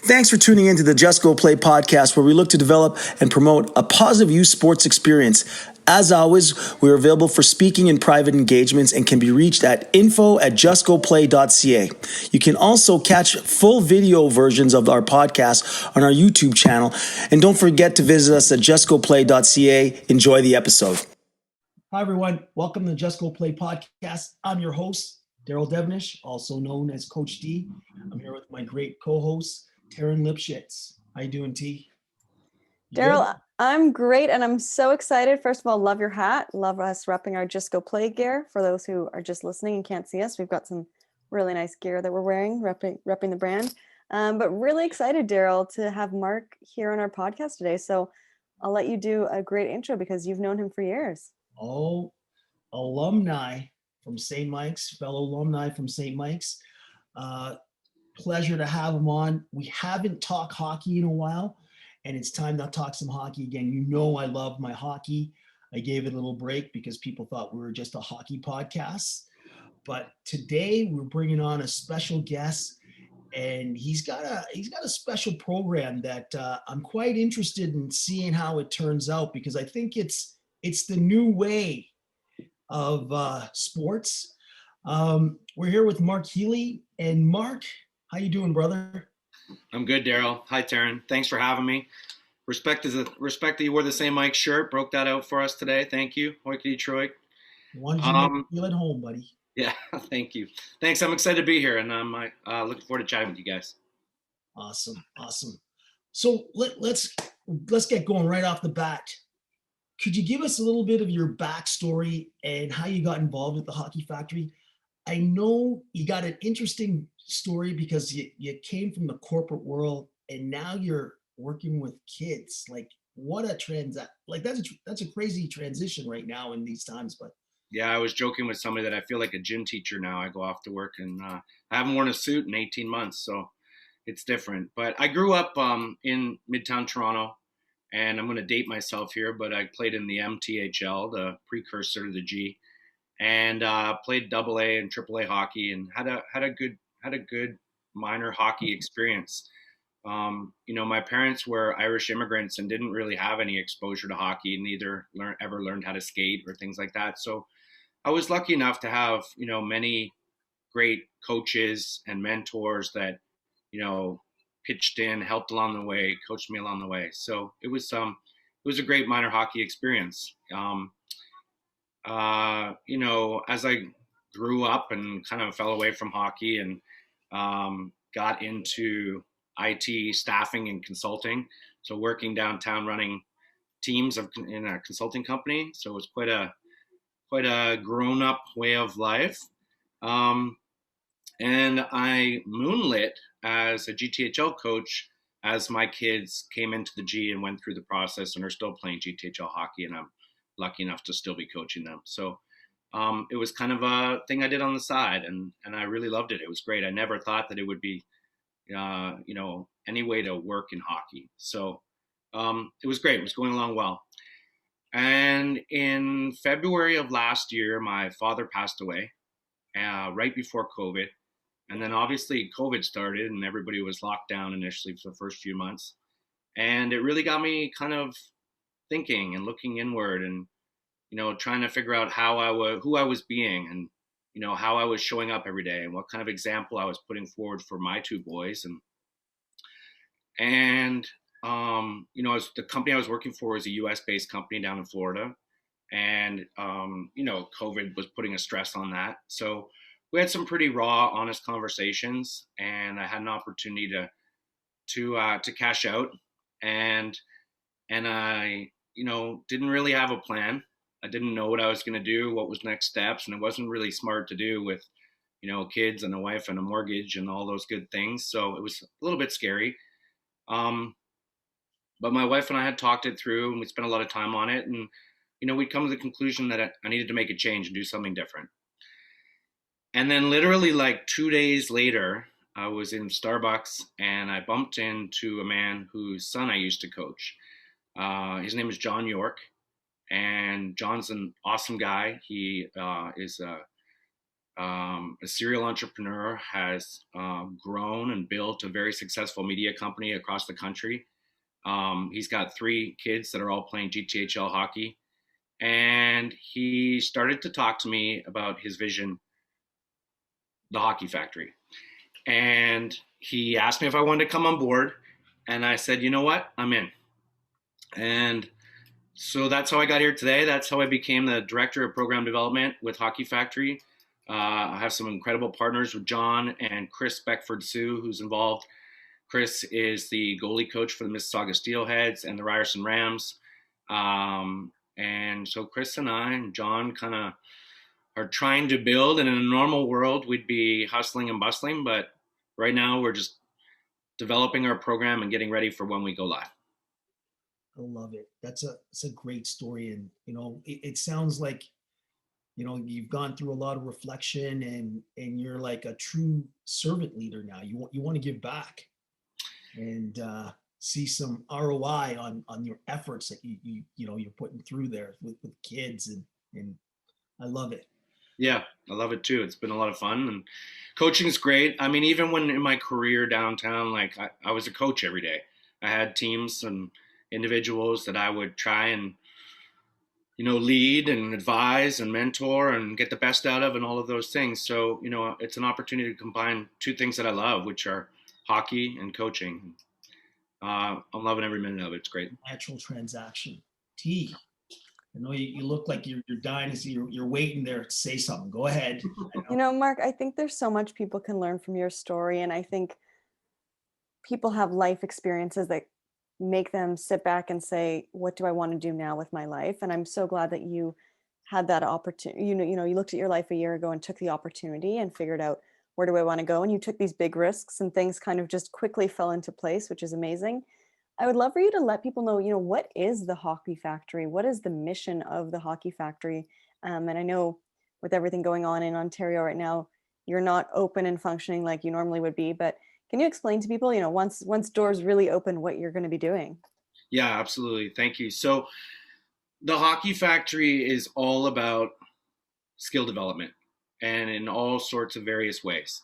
Thanks for tuning in to the Just Go Play podcast, where we look to develop and promote a positive youth sports experience. As always, we are available for speaking and private engagements and can be reached at info@justgoplay.ca. You can also catch full video versions of our podcast on our YouTube channel. And don't forget to visit us at justgoplay.ca. Enjoy the episode. Hi, everyone. Welcome to the Just Go Play podcast. I'm your host, Daryl Devonish, also known as Coach D. I'm here with my great co-host, Taryn Lipschitz. How you doing, T? Daryl, I'm great, and I'm so excited. First of all, love your hat. Love us repping our Just Go Play gear. For those who are just listening and can't see us, we've got some really nice gear that we're wearing, repping the brand. But really excited, Daryl, to have Mark here on our podcast today. So I'll let you do a great intro because you've known him for years. Oh, alumni from St. Mike's, fellow alumni from St. Mike's. Pleasure to have him on. We haven't talked hockey in a while, and it's time to talk some hockey again. You know I love my hockey. I gave it a little break because people thought we were just a hockey podcast. But today we're bringing on a special guest, and he's got a special program that I'm quite interested in seeing how it turns out, because I think it's the new way of sports. We're here with Mark Healy, and Mark, how you doing, brother? I'm good, Daryl. Hi, Taryn. Thanks for having me. Respect that you wore the St. Mike's shirt. Broke that out for us today. Thank you. Hoikity Detroit. Wanted you to feel at home, buddy. Yeah, thank you. Thanks. I'm excited to be here, and I'm looking forward to chatting with you guys. Awesome. So let's get going right off the bat. Could you give us a little bit of your backstory and how you got involved with the Hockey Factory? I know you got an interesting story because you came from the corporate world and now you're working with kids. Like, what a that's a crazy transition right now in these times. But yeah, I was joking with somebody that I feel like a gym teacher now. I go off to work and I haven't worn a suit in 18 months, so it's different. But I grew up in Midtown Toronto, and I'm going to date myself here, but I played in the MTHL, the precursor to the G, and played AA and AAA hockey, and had a good minor hockey experience. My parents were Irish immigrants and didn't really have any exposure to hockey, neither ever learned how to skate or things like that. So I was lucky enough to have, many great coaches and mentors that, pitched in, helped along the way, coached me along the way. So it was a great minor hockey experience. As I grew up and kind of fell away from hockey and got into IT staffing and consulting, so working downtown running teams in a consulting company. So it was quite a grown-up way of life. And I moonlit as a GTHL coach as my kids came into the G and went through the process and are still playing GTHL hockey, and I'm lucky enough to still be coaching them. So it was kind of a thing I did on the side, and I really loved it. It was great. I never thought that it would be, any way to work in hockey. So it was great. It was going along well. And in February of last year, my father passed away right before COVID. And then obviously COVID started and everybody was locked down initially for the first few months. And it really got me kind of thinking and looking inward and, trying to figure out who I was being and, how I was showing up every day and what kind of example I was putting forward for my two boys. And the company I was working for was a US based company down in Florida. And, COVID was putting a stress on that. So we had some pretty raw, honest conversations, and I had an opportunity to cash out, and I, didn't really have a plan. I didn't know what I was going to do, what was next steps, and it wasn't really smart to do with, kids and a wife and a mortgage and all those good things. So it was a little bit scary. But my wife and I had talked it through, and we spent a lot of time on it, and we'd come to the conclusion that I needed to make a change and do something different. And then literally like 2 days later, I was in Starbucks and I bumped into a man whose son I used to coach. His name is John York, and John's an awesome guy. He is a serial entrepreneur, has grown and built a very successful media company across the country. He's got 3 kids that are all playing GTHL hockey. And he started to talk to me about his vision, the Hockey Factory. And he asked me if I wanted to come on board. And I said, you know what? I'm in. And so that's how I got here today. That's how I became the director of program development with Hockey Factory. I have some incredible partners with John and Chris Beckford-Sue, who's involved. Chris is the goalie coach for the Mississauga Steelheads and the Ryerson Rams. And so Chris and I and John kind of are trying to build, and in a normal world, we'd be hustling and bustling. But right now we're just developing our program and getting ready for when we go live. I love it. It's a great story. And, it sounds like, you've gone through a lot of reflection, and you're like a true servant leader now. You want to give back and see some ROI on your efforts that you're putting through there with kids, and I love it. Yeah, I love it too. It's been a lot of fun, and coaching is great. I mean, even when in my career downtown, like I was a coach every day. I had teams and individuals that I would try and lead and advise and mentor and get the best out of, and all of those things. So it's an opportunity to combine 2 things that I love, which are hockey and coaching. I'm loving every minute of it. It's great. Natural transaction. T, I know you look like you're dying to see, you're waiting there to say something. Go ahead. Mark, I think there's so much people can learn from your story. And I think people have life experiences that make them sit back and say, what do I want to do now with my life? And I'm so glad that you had that opportunity. You looked at your life a year ago and took the opportunity and figured out, where do I want to go? And you took these big risks, and things kind of just quickly fell into place, which is amazing. I would love for you to let people know, what is the Hockey Factory? What is the mission of the Hockey Factory? And I know with everything going on in Ontario right now, you're not open and functioning like you normally would be, but can you explain to people, once doors really open, what you're going to be doing? Yeah, absolutely. Thank you. So the Hockey Factory is all about skill development, and in all sorts of various ways.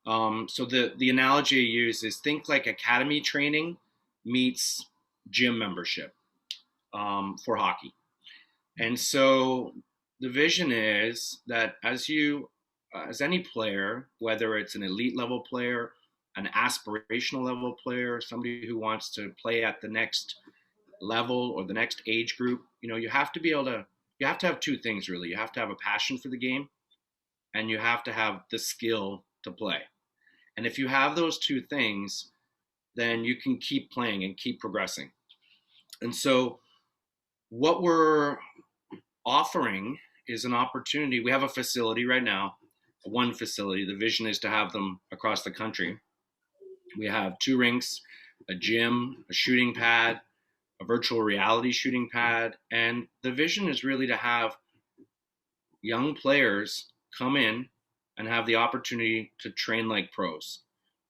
So the analogy I use is, think like academy training meets gym membership for hockey. And so the vision is that as any player, whether it's an elite level player, an aspirational level player, somebody who wants to play at the next level or the next age group, you have to have 2 things really. You have to have a passion for the game, and you have to have the skill to play. And if you have those 2 things, then you can keep playing and keep progressing. And so what we're offering is an opportunity. We have a facility right now, one facility. The vision is to have them across the country. We have 2 rinks, a gym, a shooting pad, a virtual reality shooting pad. And the vision is really to have young players come in and have the opportunity to train like pros,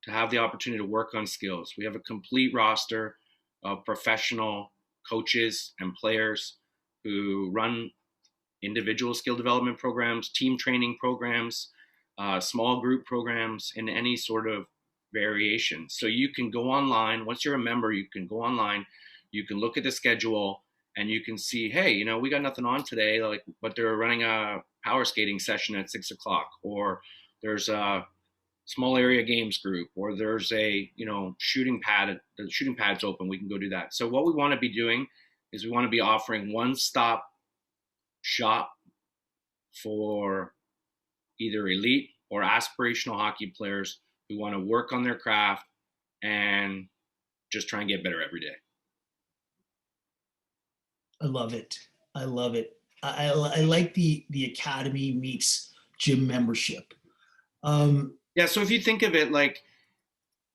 to have the opportunity to work on skills. We have a complete roster of professional coaches and players who run individual skill development programs, team training programs, small group programs, in any sort of variation. So you can go online. Once you're a member, you can go online, you can look at the schedule, and you can see, hey, we got nothing on today, but they're running a power skating session at 6:00, or there's a small area games group, or there's a shooting pad. The shooting pad's open. We can go do that. So what we want to be doing is we want to be offering one-stop shop for either elite or aspirational hockey players who want to work on their craft and just try and get better every day. I love it. I love it. I like the academy meets gym membership. Yeah. So if you think of it like,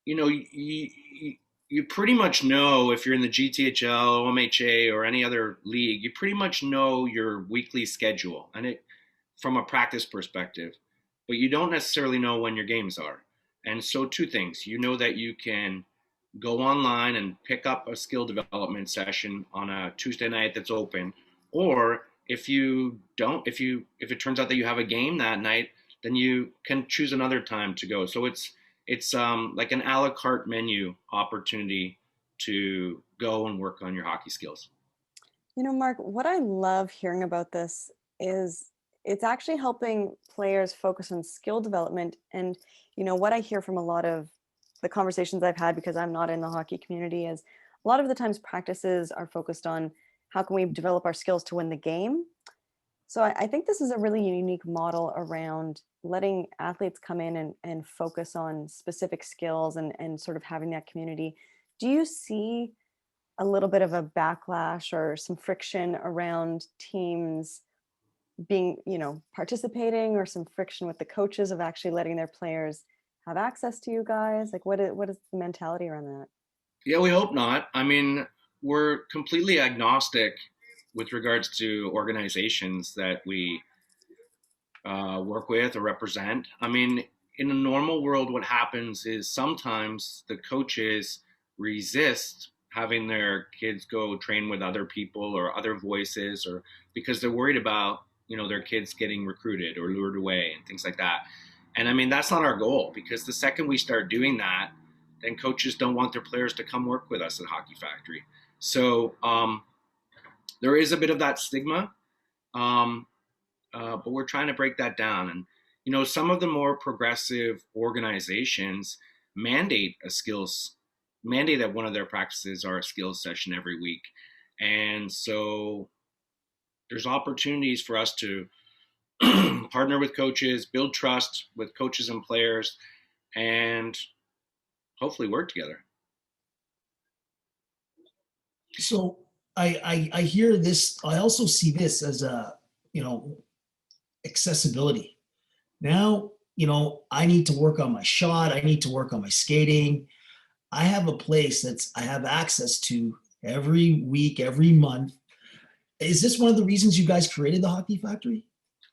you pretty much know, if you're in the GTHL, OMHA, or any other league, you pretty much know your weekly schedule, and it from a practice perspective, but you don't necessarily know when your games are. And so 2 things, that you can go online and pick up a skill development session on a Tuesday night that's open, or if it turns out that you have a game that night, then you can choose another time to go. So it's like an a la carte menu opportunity to go and work on your hockey skills. You know, Mark, what I love hearing about this is it's actually helping players focus on skill development. And, you know, what I hear from a lot of the conversations I've had, because I'm not in the hockey community, is a lot of the times practices are focused on how can we develop our skills to win the game. So I think this is a really unique model around letting athletes come in and focus on specific skills and sort of having that community. Do you see a little bit of a backlash or some friction around teams being, you know, participating, or some friction with the coaches of actually letting their players have access to you guys? Like what is the mentality around that? Yeah, we hope not. I mean, we're completely agnostic with regards to organizations that we work with or represent. I mean, in a normal world, what happens is sometimes the coaches resist having their kids go train with other people or other voices, or because they're worried about, you know, their kids getting recruited or lured away and things like that. And I mean, that's not our goal, because the second we start doing that, then coaches don't want their players to come work with us at Hockey Factory. So there is a bit of that stigma. Um, but we're trying to break that down. And, you know, some of the more progressive organizations mandate that one of their practices are a skills session every week. And so there's opportunities for us to partner with coaches, build trust with coaches and players, and hopefully work together. So I hear this. I also see this as a, you know, accessibility. Now, you know, I need to work on my shot. I need to work on my skating. I have a place I have access to every week, every month. Is this one of the reasons you guys created the Hockey Factory?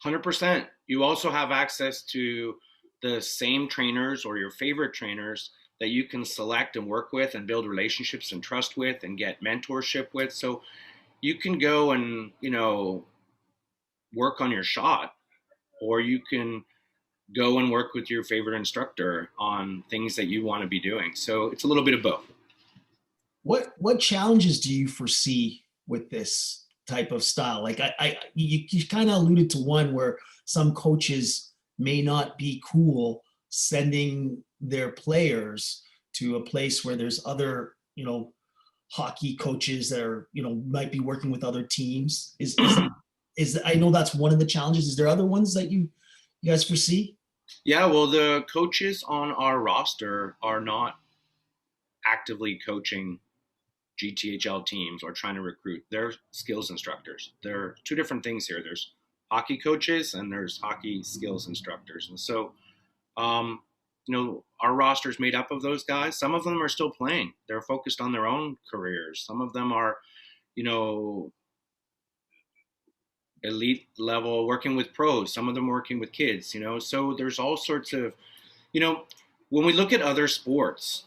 100%. You also have access to the same trainers or your favorite trainers that you can select and work with and build relationships and trust with and get mentorship with. So you can go and, you know, work on your shot, or you can go and work with your favorite instructor on things that you want to be doing. So it's a little bit of both. What challenges do you foresee with this type of style? Like you kind of alluded to one where some coaches may not be cool sending their players to a place where there's other, you know, hockey coaches that are, you know, might be working with other teams. Is I know that's one of the challenges. Is there other ones that you guys foresee? Yeah, well, the coaches on our roster are not actively coaching GTHL teams or trying to recruit. They're skills instructors. There are two different things here. There's hockey coaches and there's hockey skills instructors. And so, you know, our roster is made up of those guys. Some of them are still playing. They're focused on their own careers. Some of them are, you know, elite level working with pros. Some of them working with kids, you know. So there's all sorts of, you know, when we look at other sports,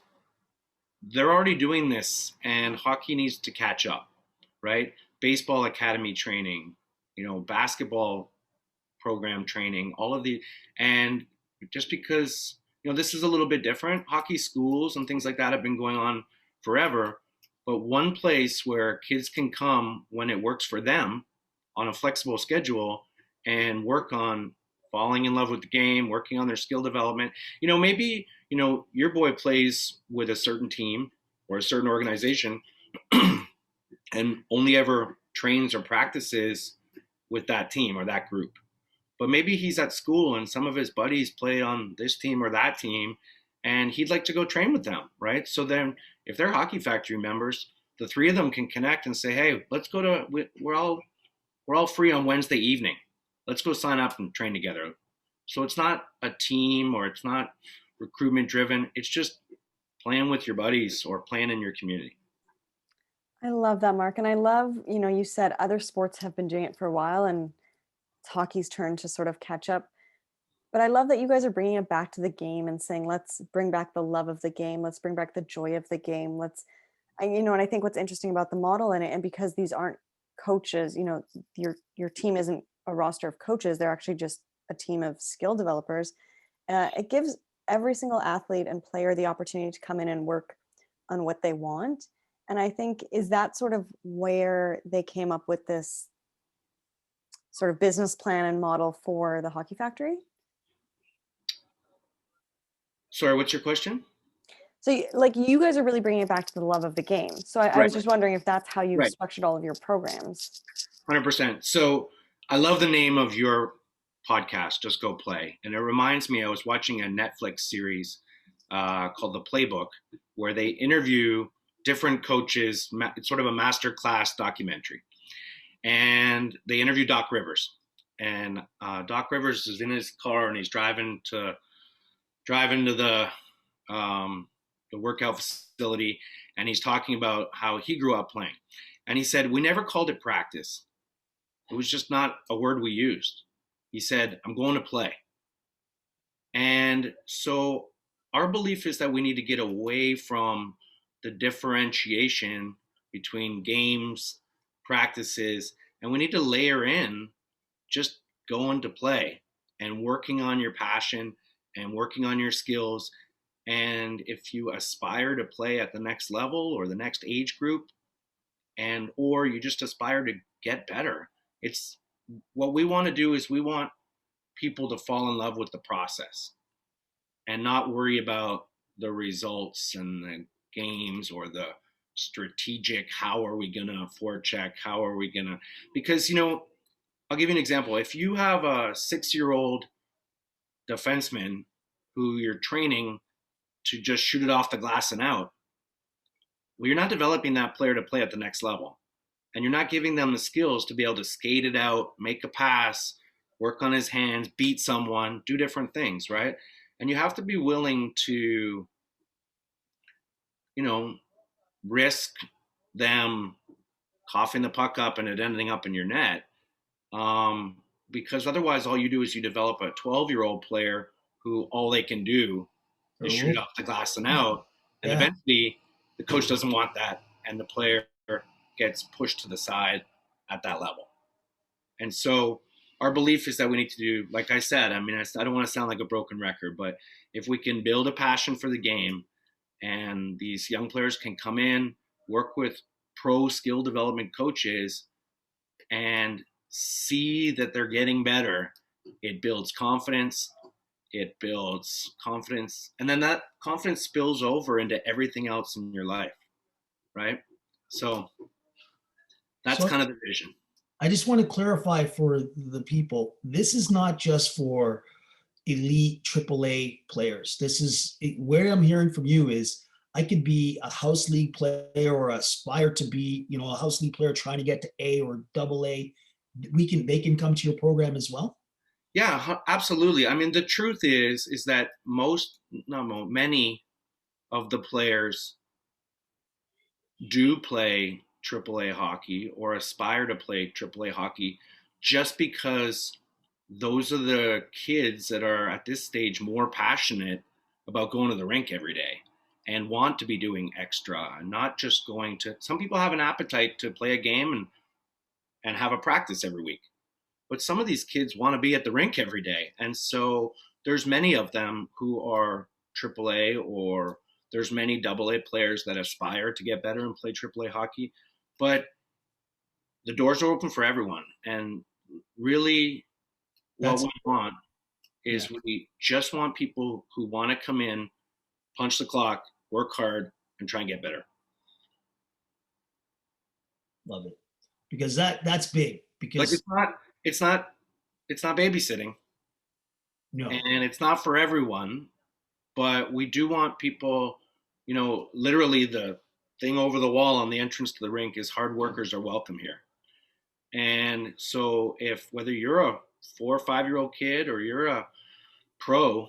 they're already doing this, and hockey needs to catch up, right? Baseball academy training, you know, basketball program training, all of the, and just because, you know, this is a little bit different, hockey schools and things like that have been going on forever, but one place where kids can come when it works for them on a flexible schedule and work on falling in love with the game, working on their skill development. You know, maybe, you know, your boy plays with a certain team or a certain organization and only ever trains or practices with that team or that group. But maybe he's at school and some of his buddies play on this team or that team, and he'd like to go train with them, right? So then if they're Hockey Factory members, the three of them can connect and say, hey, let's go to, we're all free on Wednesday evening. Let's go sign up and train together. So it's not a team or it's not recruitment driven. It's just playing with your buddies or playing in your community. I love that, Mark. And I love, you know, you said other sports have been doing it for a while and it's hockey's turn to sort of catch up. But I love that you guys are bringing it back to the game and saying, let's bring back the love of the game. Let's bring back the joy of the game. You know, and I think what's interesting about the model in it, and because these aren't coaches, you know, your team isn't a roster of coaches, they're actually just a team of skill developers, it gives every single athlete and player the opportunity to come in and work on what they want. And I think, is that sort of where they came up with this sort of business plan and model for the Hockey Factory? Sorry, what's your question? So like you guys are really bringing it back to the love of the game. So I Right. was just wondering if that's how you've Right. structured all of your programs. 100%. So I love the name of your podcast, Just Go Play. And it reminds me, I was watching a Netflix series called The Playbook, where they interview different coaches. It's sort of a master class documentary. And they interview Doc Rivers. And Doc Rivers is in his car and he's driving to the workout facility, and he's talking about how he grew up playing. And he said, we never called it practice. It was just not a word we used. He said, I'm going to play. And so our belief is that we need to get away from the differentiation between games, practices, and we need to layer in just going to play and working on your passion and working on your skills. And if you aspire to play at the next level or the next age group, and or you just aspire to get better, it's what we want to do is we want people to fall in love with the process and not worry about the results and the games or the strategic, how are we going to forecheck, how are we going to, because, I'll give you an example. If you have a 6-year-old defenseman who you're training to just shoot it off the glass and out, well, you're not developing that player to play at the next level. And you're not giving them the skills to be able to skate it out, make a pass, work on his hands, beat someone, do different things, right? And you have to be willing to, risk them coughing the puck up and it ending up in your net. Because otherwise all you do is you develop a 12-year-old player who all they can do is shoot off the glass and out. And eventually the coach doesn't want that. And the player gets pushed to the side at that level. And so our belief is that we need to do, like I said, I don't want to sound like a broken record, but if we can build a passion for the game and these young players can come in, work with pro skill development coaches and see that they're getting better, it builds confidence. And then that confidence spills over into everything else in your life, right? So that's kind of the vision. I just want to clarify for the people, this is not just for elite AAA players. This is where I'm hearing from you is I could be a house league player or aspire to be, a house league player trying to get to A or AA. They can come to your program as well. Yeah, absolutely. The truth is that many of the players do play AAA hockey or aspire to play AAA hockey just because those are the kids that are at this stage more passionate about going to the rink every day and want to be doing extra and not just going to, some people have an appetite to play a game and have a practice every week. But some of these kids want to be at the rink every day. And so there's many of them who are AAA, or there's many AA players that aspire to get better and play AAA hockey. But the doors are open for everyone. And really what we want is we just want people who want to come in, punch the clock, work hard, and try and get better. Love it. Because that's big. Because it's not babysitting. No. And it's not for everyone, but we do want people, literally the thing over the wall on the entrance to the rink is hard workers are welcome here. And so whether you're a 4 or 5-year-old kid or you're a pro,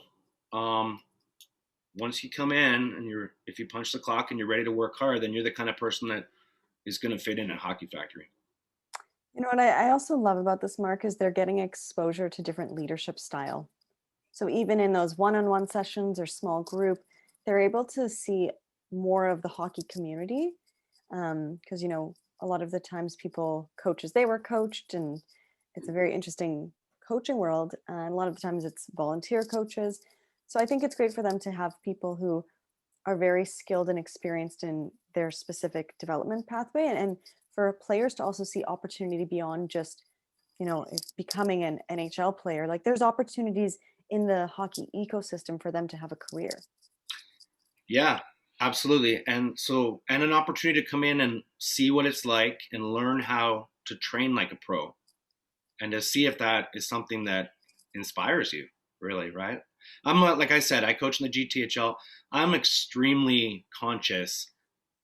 once you come in and if you punch the clock and you're ready to work hard, then you're the kind of person that is going to fit in at Hockey Factory. What I also love about this, Mark, is they're getting exposure to different leadership style. So even in those one-on-one sessions or small group, they're able to see more of the hockey community. Because, a lot of the times people coach as they were coached, and it's a very interesting coaching world, and a lot of the times it's volunteer coaches. So I think it's great for them to have people who are very skilled and experienced in their specific development pathway, and for players to also see opportunity beyond just, becoming an NHL player. Like, there's opportunities in the hockey ecosystem for them to have a career. Yeah, absolutely. And an opportunity to come in and see what it's like and learn how to train like a pro, and to see if that is something that inspires you, really, right? Like I said, I coach in the GTHL. I'm extremely conscious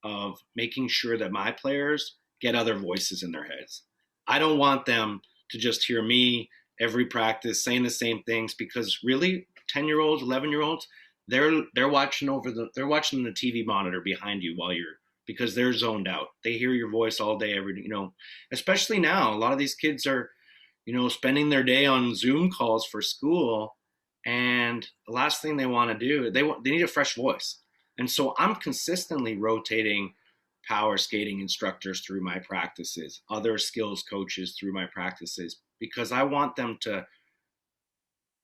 of making sure that my players get other voices in their heads. I don't want them to just hear me every practice saying the same things, because really 10-year-olds, 11-year-olds, they're watching the TV monitor behind you because they're zoned out. They hear your voice all day, especially now. A lot of these kids are, spending their day on Zoom calls for school, and the last thing they want to do, they need a fresh voice. And so I'm consistently rotating power skating instructors through my practices, other skills coaches through my practices, because I want them to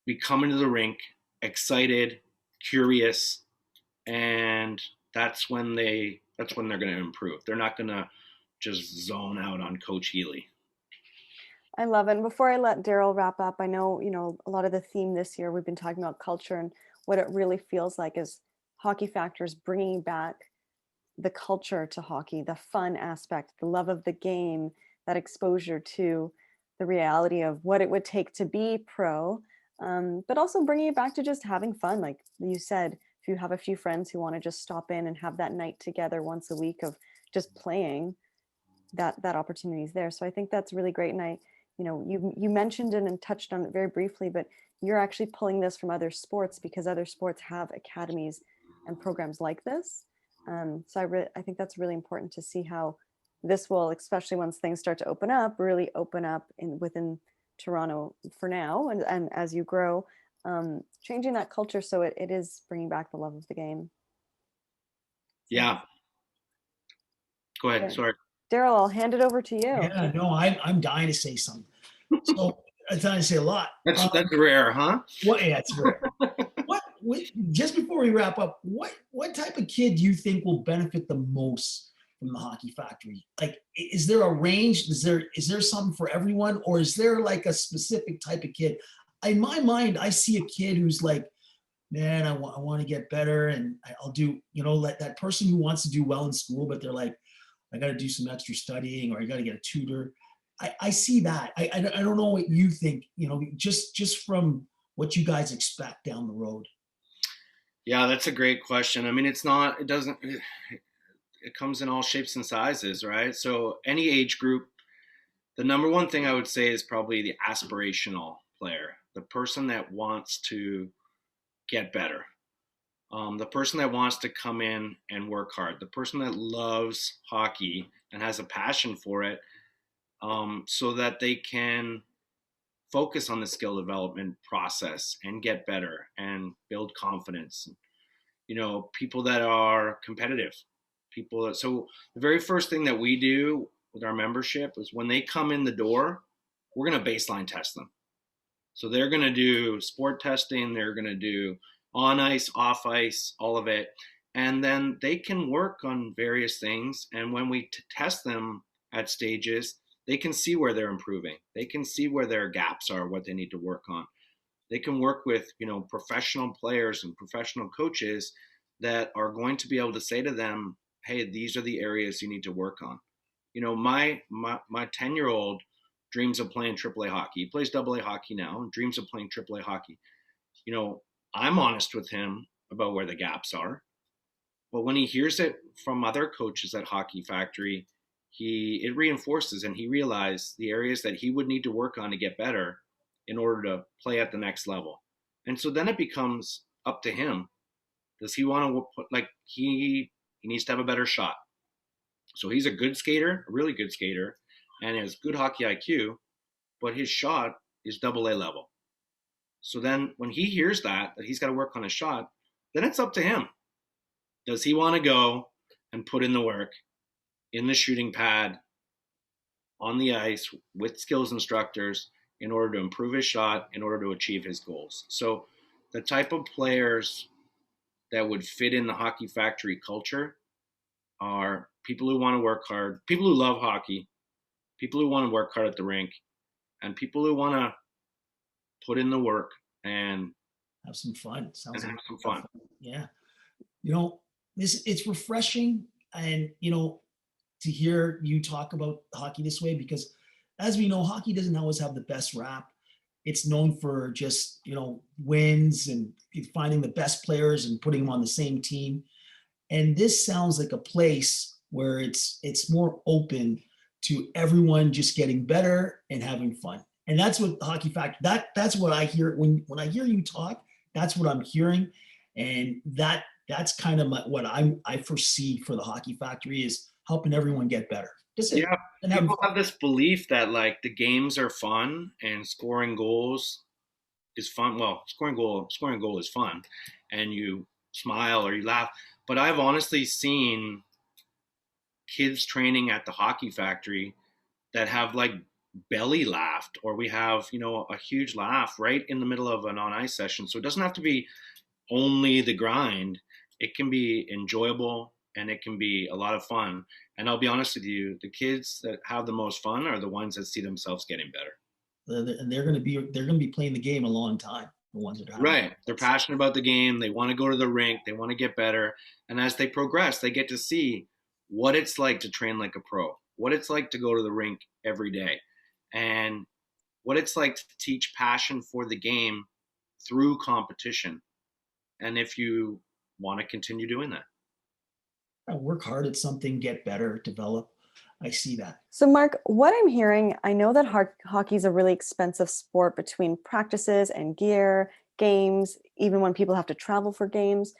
be coming to the rink excited, curious, and that's when they're going to improve. They're not going to just zone out on Coach Healy. I love it. And before I let Daryl wrap up, I know, a lot of the theme this year, we've been talking about culture, and what it really feels like is Hockey Factors bringing back the culture to hockey, the fun aspect, the love of the game, that exposure to the reality of what it would take to be pro, but also bringing it back to just having fun. Like you said, if you have a few friends who want to just stop in and have that night together once a week of just playing, that opportunity is there. So I think that's really great. And you mentioned it and touched on it very briefly, but you're actually pulling this from other sports, because other sports have academies and programs like this. So I think that's really important to see how this will, especially once things start to open up, really open up within Toronto for now, and as you grow, changing that culture so it is bringing back the love of the game. Yeah. Go ahead. Sorry. Daryl, I'll hand it over to you. Yeah, no, I'm dying to say something. So I'm dying to say a lot. That's rare, huh? Yeah, it's rare. Just before we wrap up, what type of kid do you think will benefit the most from the Hockey Factory? Like, is there a range? Is there something for everyone, or is there like a specific type of kid? In my mind, I see a kid who's like, man, I want to get better, and I'll do, like that person who wants to do well in school, but they're like, I got to do some extra studying, or I got to get a tutor. I see that. I don't know what you think, just from what you guys expect down the road. Yeah, that's a great question. I mean, it comes in all shapes and sizes, right? So any age group, the number one thing I would say is probably the aspirational player, the person that wants to get better, the person that wants to come in and work hard, the person that loves hockey and has a passion for it, so that they can focus on the skill development process and get better and build confidence. People that are competitive, so the very first thing that we do with our membership is when they come in the door, we're going to baseline test them. So they're going to do sport testing, they're going to do on ice, off ice, all of it. And then they can work on various things. And when we test them at stages, they can see where they're improving. They can see where their gaps are, what they need to work on. They can work with, professional players and professional coaches that are going to be able to say to them, hey, these are the areas you need to work on. My 10-year-old dreams of playing AAA hockey. He plays AA hockey now and dreams of playing AAA hockey. I'm honest with him about where the gaps are. But when he hears it from other coaches at Hockey Factory, it reinforces, and he realized the areas that he would need to work on to get better in order to play at the next level. And so then it becomes up to him. Does he want to, he needs to have a better shot. So he's a good skater, a really good skater, and has good hockey IQ, but his shot is AA level. So then when he hears that he's got to work on his shot, then it's up to him. Does he want to go and put in the work in the shooting pad, on the ice, with skills instructors, in order to improve his shot, in order to achieve his goals. So the type of players that would fit in the Hockey Factory culture are people who want to work hard, people who love hockey, people who want to work hard at the rink, and people who want to put in the work and have some fun. Sounds like have some fun. Yeah. You know, it's refreshing, and to hear you talk about hockey this way, because as we know, hockey doesn't always have the best rap. It's known for just, wins and finding the best players and putting them on the same team. And this sounds like a place where it's more open to everyone just getting better and having fun. And that's what Hockey Factory, that's what I hear when I hear you talk. That's what I'm hearing. And that's kind of what I foresee for the Hockey Factory, is helping everyone get better. Yeah, people have this belief that like the games are fun and scoring goals is fun. Well, scoring a goal is fun, and you smile or you laugh. But I've honestly seen kids training at the Hockey Factory that have like belly laughed, or we have a huge laugh right in the middle of an on ice session. So it doesn't have to be only the grind. It can be enjoyable and it can be a lot of fun. And I'll be honest with you, the kids that have the most fun are the ones that see themselves getting better. And they're going to be playing the game a long time. The ones that are right. They're passionate about the game. They want to go to the rink. They want to get better. And as they progress, they get to see what it's like to train like a pro, what it's like to go to the rink every day, and what it's like to teach passion for the game through competition. And if you want to continue doing that. Work hard at something, get better, develop. I see that. So Mark, what I'm hearing, I know that hockey is a really expensive sport, between practices and gear, games, even when people have to travel for games.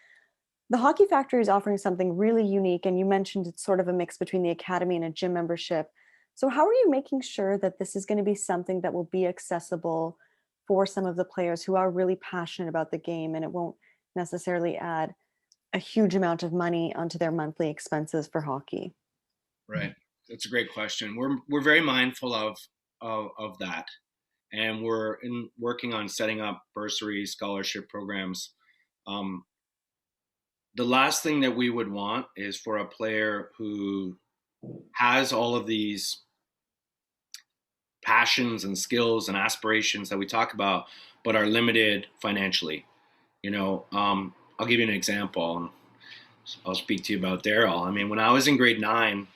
The Hockey Factory is offering something really unique, and you mentioned it's sort of a mix between the academy and a gym membership. So how are you making sure that this is going to be something that will be accessible for some of the players who are really passionate about the game, and it won't necessarily add a huge amount of money onto their monthly expenses for hockey? Right. That's a great question. We're very mindful of that, and we're working on setting up bursary scholarship programs. The last thing that we would want is for a player who has all of these passions and skills and aspirations that we talk about, but are limited financially. I'll give you an example. I'll speak to you about Daryl. I mean, when I was in grade 9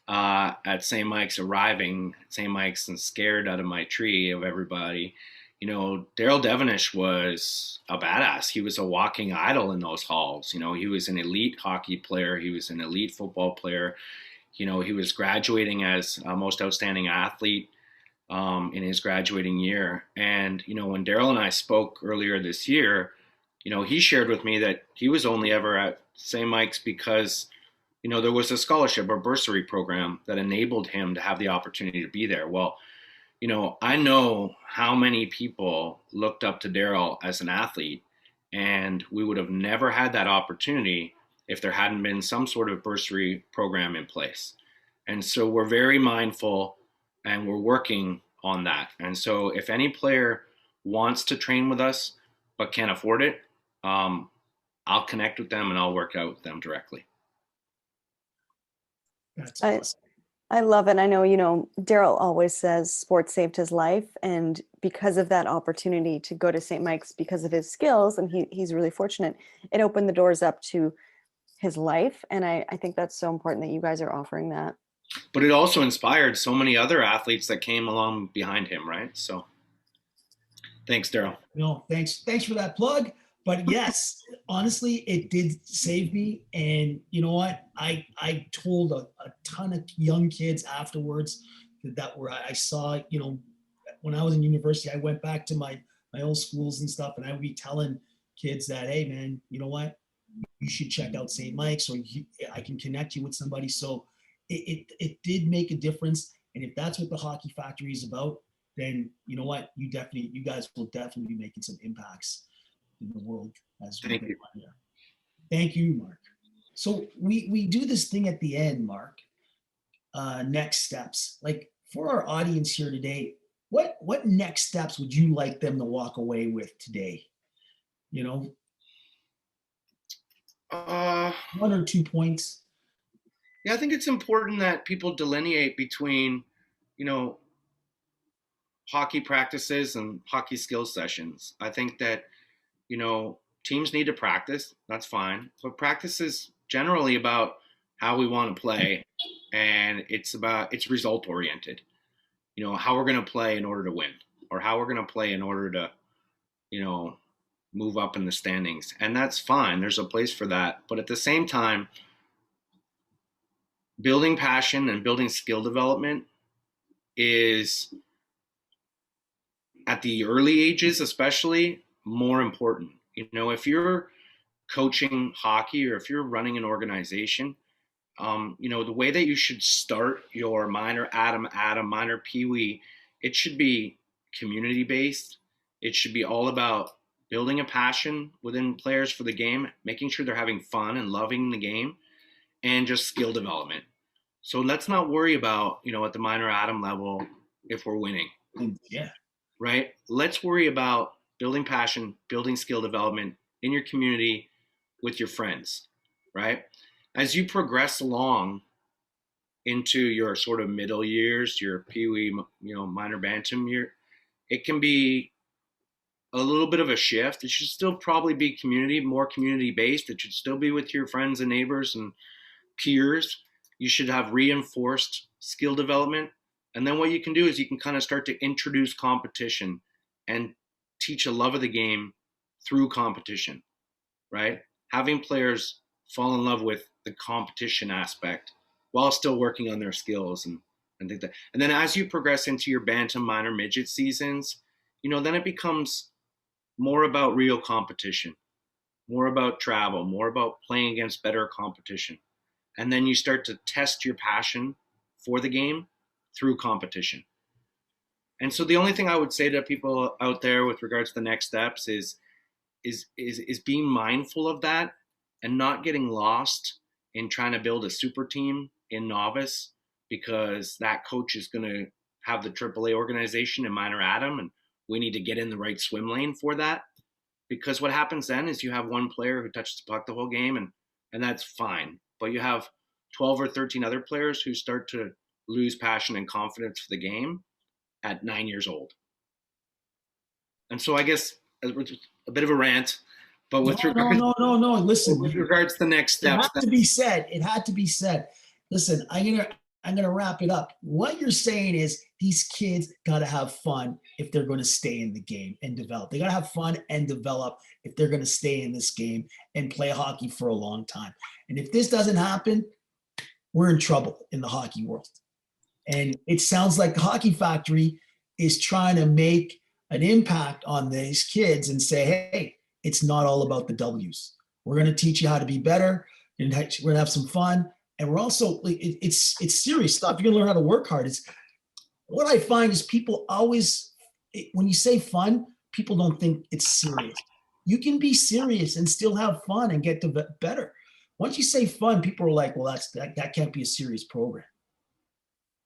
at St. Mike's, arriving at St. Mike's and scared out of my tree of everybody, Daryl Devonish was a badass. He was a walking idol in those halls. He was an elite hockey player. He was an elite football player. He was graduating as a most outstanding athlete in his graduating year. And, when Daryl and I spoke earlier this year, he shared with me that he was only ever at St. Mike's because, there was a scholarship or bursary program that enabled him to have the opportunity to be there. Well, I know how many people looked up to Daryl as an athlete, and we would have never had that opportunity if there hadn't been some sort of bursary program in place. And so we're very mindful and we're working on that. And so if any player wants to train with us but can't afford it, I'll connect with them and I'll work out with them directly. That's awesome. I love it. I know, Daryl always says sports saved his life. And because of that opportunity to go to St. Mike's, because of his skills, and he's really fortunate, it opened the doors up to his life. And I think that's so important that you guys are offering that. But it also inspired so many other athletes that came along behind him, right? So thanks, Daryl. Thanks for that plug. But yes, honestly, it did save me. And you know what? I told a ton of young kids afterwards that I saw, when I was in university, I went back to my old schools and stuff, and I would be telling kids that, hey man, you know what? You should check out St. Mike's, or I can connect you with somebody. So it did make a difference. And if that's what the Hockey Factory is about, then you know what? You guys will definitely be making some impacts in the world as Thank you. Here. Thank you, Mark. So we do this thing at the end, Mark. Next steps. Like, for our audience here today, what next steps would you like them to walk away with today? You know, Uh, 1 or 2 points. yeah, I think it's important that people delineate between, you know, hockey practices and hockey skills sessions. I think that, teams need to practice. That's fine. But practice is generally about how we want to play, and it's result oriented. How we're going to play in order to win, or how we're going to play in order to, you know, move up in the standings. And that's fine. There's a place for that. But at the same time, building passion and building skill development is, at the early ages especially, more important. If you're coaching hockey or if you're running an organization, the way that you should start your minor atom, minor peewee, it should be community based. It should be all about building a passion within players for the game, making sure they're having fun and loving the game, and just skill development. So let's not worry about, at the minor atom level, if we're winning. Yeah. Right? Let's worry about building passion, building skill development in your community with your friends, right? As you progress along into your sort of middle years, your peewee, minor bantam year, it can be a little bit of a shift. It should still probably be more community based. It should still be with your friends and neighbors and peers. You should have reinforced skill development. And then what you can do is you can kind of start to introduce competition and teach a love of the game through competition, right? Having players fall in love with the competition aspect while still working on their skills and think that. And then as you progress into your bantam, minor, midget seasons, then it becomes more about real competition, more about travel, more about playing against better competition. And then you start to test your passion for the game through competition. And so the only thing I would say to people out there with regards to the next steps is being mindful of that and not getting lost in trying to build a super team in novice, because that coach is going to have the AAA organization in minor atom, and we need to get in the right swim lane for that. Because what happens then is you have one player who touches the puck the whole game, and that's fine. But you have 12 or 13 other players who start to lose passion and confidence for the game at 9 years old. And so I guess a bit of a rant, but with no. Listen, with regards to the next steps, it had to be said. It had to be said. Listen, I'm gonna wrap it up. What you're saying is these kids got to have fun if they're going to stay in the game and develop. They got to have fun and develop if they're going to stay in this game and play hockey for a long time. And if this doesn't happen, we're in trouble in the hockey world. And it sounds like the Hockey Factory is trying to make an impact on these kids and say, hey, it's not all about the W's. We're going to teach you how to be better, and we're going to have some fun. And we're also, it's serious stuff. You're going to learn how to work hard. It's what I find is people always, when you say fun, people don't think it's serious. You can be serious and still have fun and get to better. Once you say fun, people are like, well, that can't be a serious program.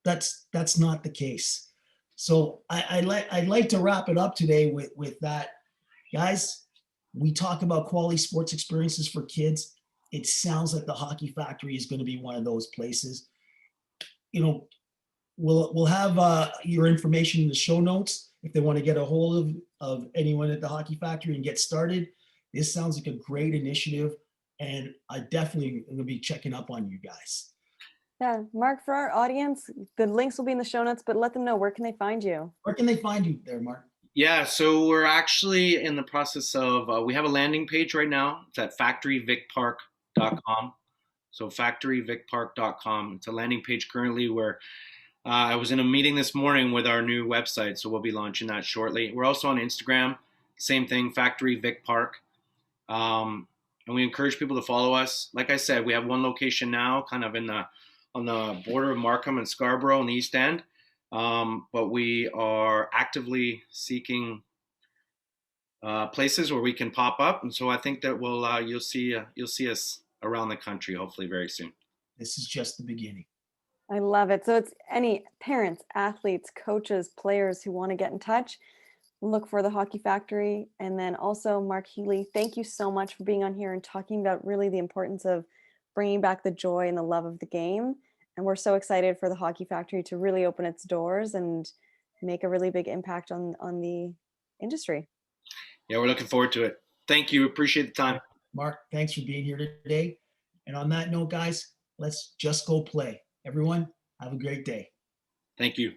That's not the case. So I'd like to wrap it up today with that. Guys, we talk about quality sports experiences for kids. It sounds like the Hockey Factory is going to be one of those places. We'll have your information in the show notes if they want to get a hold of anyone at the Hockey Factory and get started. This sounds like a great initiative, and I definitely am going to be checking up on you guys. Yeah, Mark, for our audience, the links will be in the show notes, but let them know, where can they find you? Where can they find you there, Mark? Yeah, so we're actually in the process of, we have a landing page right now. It's at factoryvicpark.com. So factoryvicpark.com. It's a landing page currently where I was in a meeting this morning with our new website, so we'll be launching that shortly. We're also on Instagram, same thing, Factory Vic Park. And we encourage people to follow us. Like I said, we have one location now, kind of on the border of Markham and Scarborough in the East End. But we are actively seeking places where we can pop up. And so I think that you'll see us around the country, hopefully very soon. This is just the beginning. I love it. So it's any parents, athletes, coaches, players who want to get in touch, look for the Hockey Factory. And then also Mark Healy, thank you so much for being on here and talking about really the importance of bringing back the joy and the love of the game. And we're so excited for the Hockey Factory to really open its doors and make a really big impact on the industry. Yeah, we're looking forward to it. Thank you. Appreciate the time. Mark, thanks for being here today. And on that note, guys, let's just go play. Everyone, have a great day. Thank you.